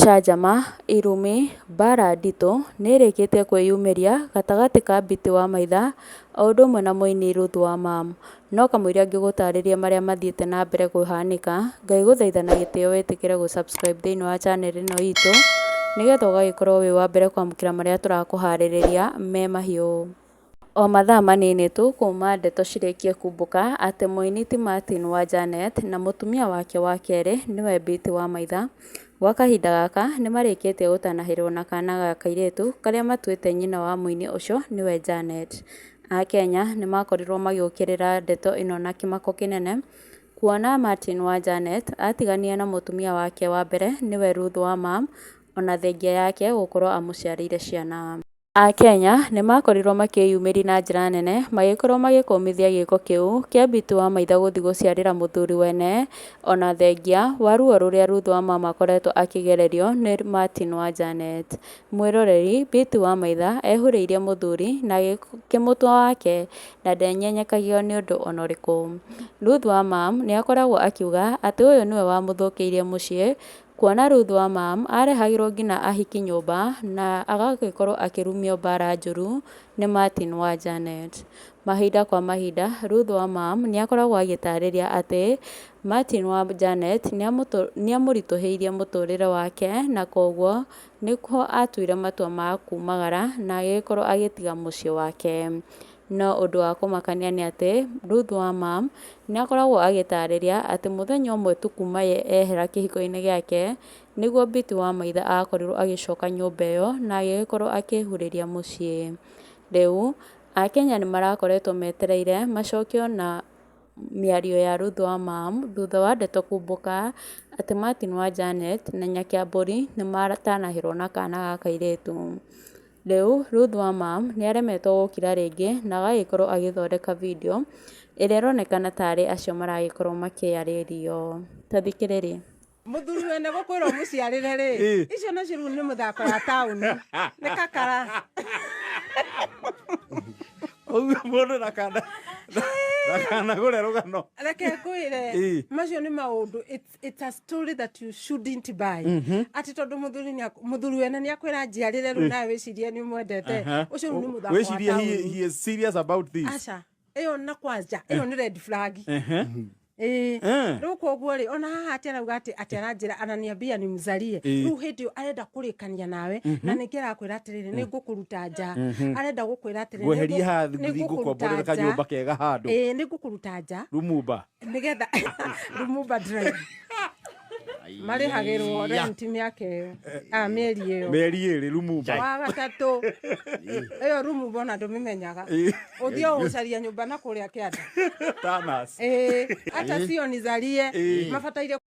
Gĩcanjama, irumi, mbara nditũ nĩĩrĩkĩtie kwĩyumĩria gatagatĩ ka Biti wa Maitha o ũndũ ũmwe na mũini Ruth Wamam. No kamũira ngĩgũtarĩria marĩa mathiĩte na mbere kũhanĩka, Ngai gũthaitha na gĩtĩo wĩtĩkĩre gũ subscribe thĩinĩ wa channel ĩno itũ nĩgetha ũgagĩkorwo wĩ wa mbere kwamũkĩra marĩa tũrakũharĩrĩria me mahiũ. O mathaa manini tu kuma ndeto cirĩkie kumbũka atĩ mũini ti Martin wa Janet na mũtumia wake wa kerĩ nĩwe Biti wa Maitha gwa kahinda gaka nĩmarĩkĩtie gũtanahĩrwo na kana ga kairĩtu karĩa matuĩte nyina wa mũini ũcio nĩwe Janet. Akenya nĩmakorirwo magĩũkĩrĩra ndeto ĩno na kĩmako kĩnene kuona Martin wa Janet atigania na mũtumia wake wa mbere nĩwe Ruth Wamam ona thengia yake gũkorwo amũciarĩire ciana. Akenya nĩmakorirwo makĩyumĩria na njĩra nene magĩkorwo magĩkũmithia gĩko kĩu kĩa Biti wa Maitha gũthiĩ gũciarĩra mũthuri wene ona thengia wa ruo rũrĩa Ruth Wamam akoretwo akĩgererio nĩ Martin wa Janet. Mwĩroreri, Biti wa Maitha ehũrĩirie mũthuri na gĩkĩmũtua wake na ndenyenyekagio nĩ ũndũ ona ũrĩkũ. Ruth Wamam nĩakoragwo akiuga atĩ ũyũ nĩwe wamũthũkĩirie mũciĩ kuona Ruth Wamam arehagĩrwo nginya ahiki nyũmba na agagĩkorwo akĩrumio mbara njũru nĩ Martin wa Janet. Mahinda kwa mahinda Ruth Wamam nĩakoragwo agĩtarĩria atĩ Martin wa Janet nĩamũritũhĩirie mũtũrĩre wake na koguo nĩkuo atuire matua ma kumagara na agĩkorwo agĩtiga mũciĩ wake. No ũndũ wa kũmakania nĩ atĩ Ruth Wamam nĩakoragwo agĩtarĩria atĩ mũthenya ũmwe tu kuma ye ehera kĩhiko-inĩ gĩake nĩguo Biti wa Maitha akorirwo agĩcoka nyũmba ĩyo na agĩgĩkorwo akĩhurĩria mũciĩ. Rĩu Akenya nĩmarakoretwo metereire macokio na mĩario ya Ruth Wamam thutha wa ndeto kumbũka atĩ Martin wa Janet na Nyakĩambũri nĩmatanahĩrwo na kana ga kairĩtu. Rĩu Ruth Wamam nĩaremetwo gũkira rĩngĩ na agagĩkorwo agĩthondeka video ĩrĩa ĩronekana tarĩ acio maragĩkorwo makĩarĩrio. Ta thikĩrĩria. Mũthuri wene gũkwĩrwo mũciarĩre rĩ, icio nacio rĩu nĩ mũthako ya taũni nĩ kakara. Ũguo mũndũ ndakanagũre rũgano. Reke ngwĩre macio nĩ maũndũ, it's a story that you shouldn't buy. Ati tondũ mũthuri wene nĩakwĩra njiarĩre rĩu nawe wĩcirie nĩũmwendete, ũcio nĩ mũthako wa taũni. Wĩcirie he is serious about this. Aca ĩyo na kwanja ĩyo nĩ red flag. Rĩu koguo rĩ ona haha atĩ arauga atĩ aranjĩra ananiambia nimzalie rĩu hĩndĩ ĩyo arenda kũrĩkania nawe na nĩkĩ arakwĩra atĩrĩrĩ nĩngũkũruta nja, arenda gũkwĩra atĩrĩrĩ weherie haha ngũkomborera kanyũmba kega handũ nĩngũkũruta nja Lumumba nĩgetha Lumumba drive marĩhagĩrwo rent mĩaka ĩyo mĩeri ĩyo mĩeri ĩrĩ Lumumba wa gatatũ ĩyo Lumumba ona ndũmĩmenyaga ũthiĩ gũcaria nyũmba na kũrĩa kĩanda Tanas acha sio nizalie mabataire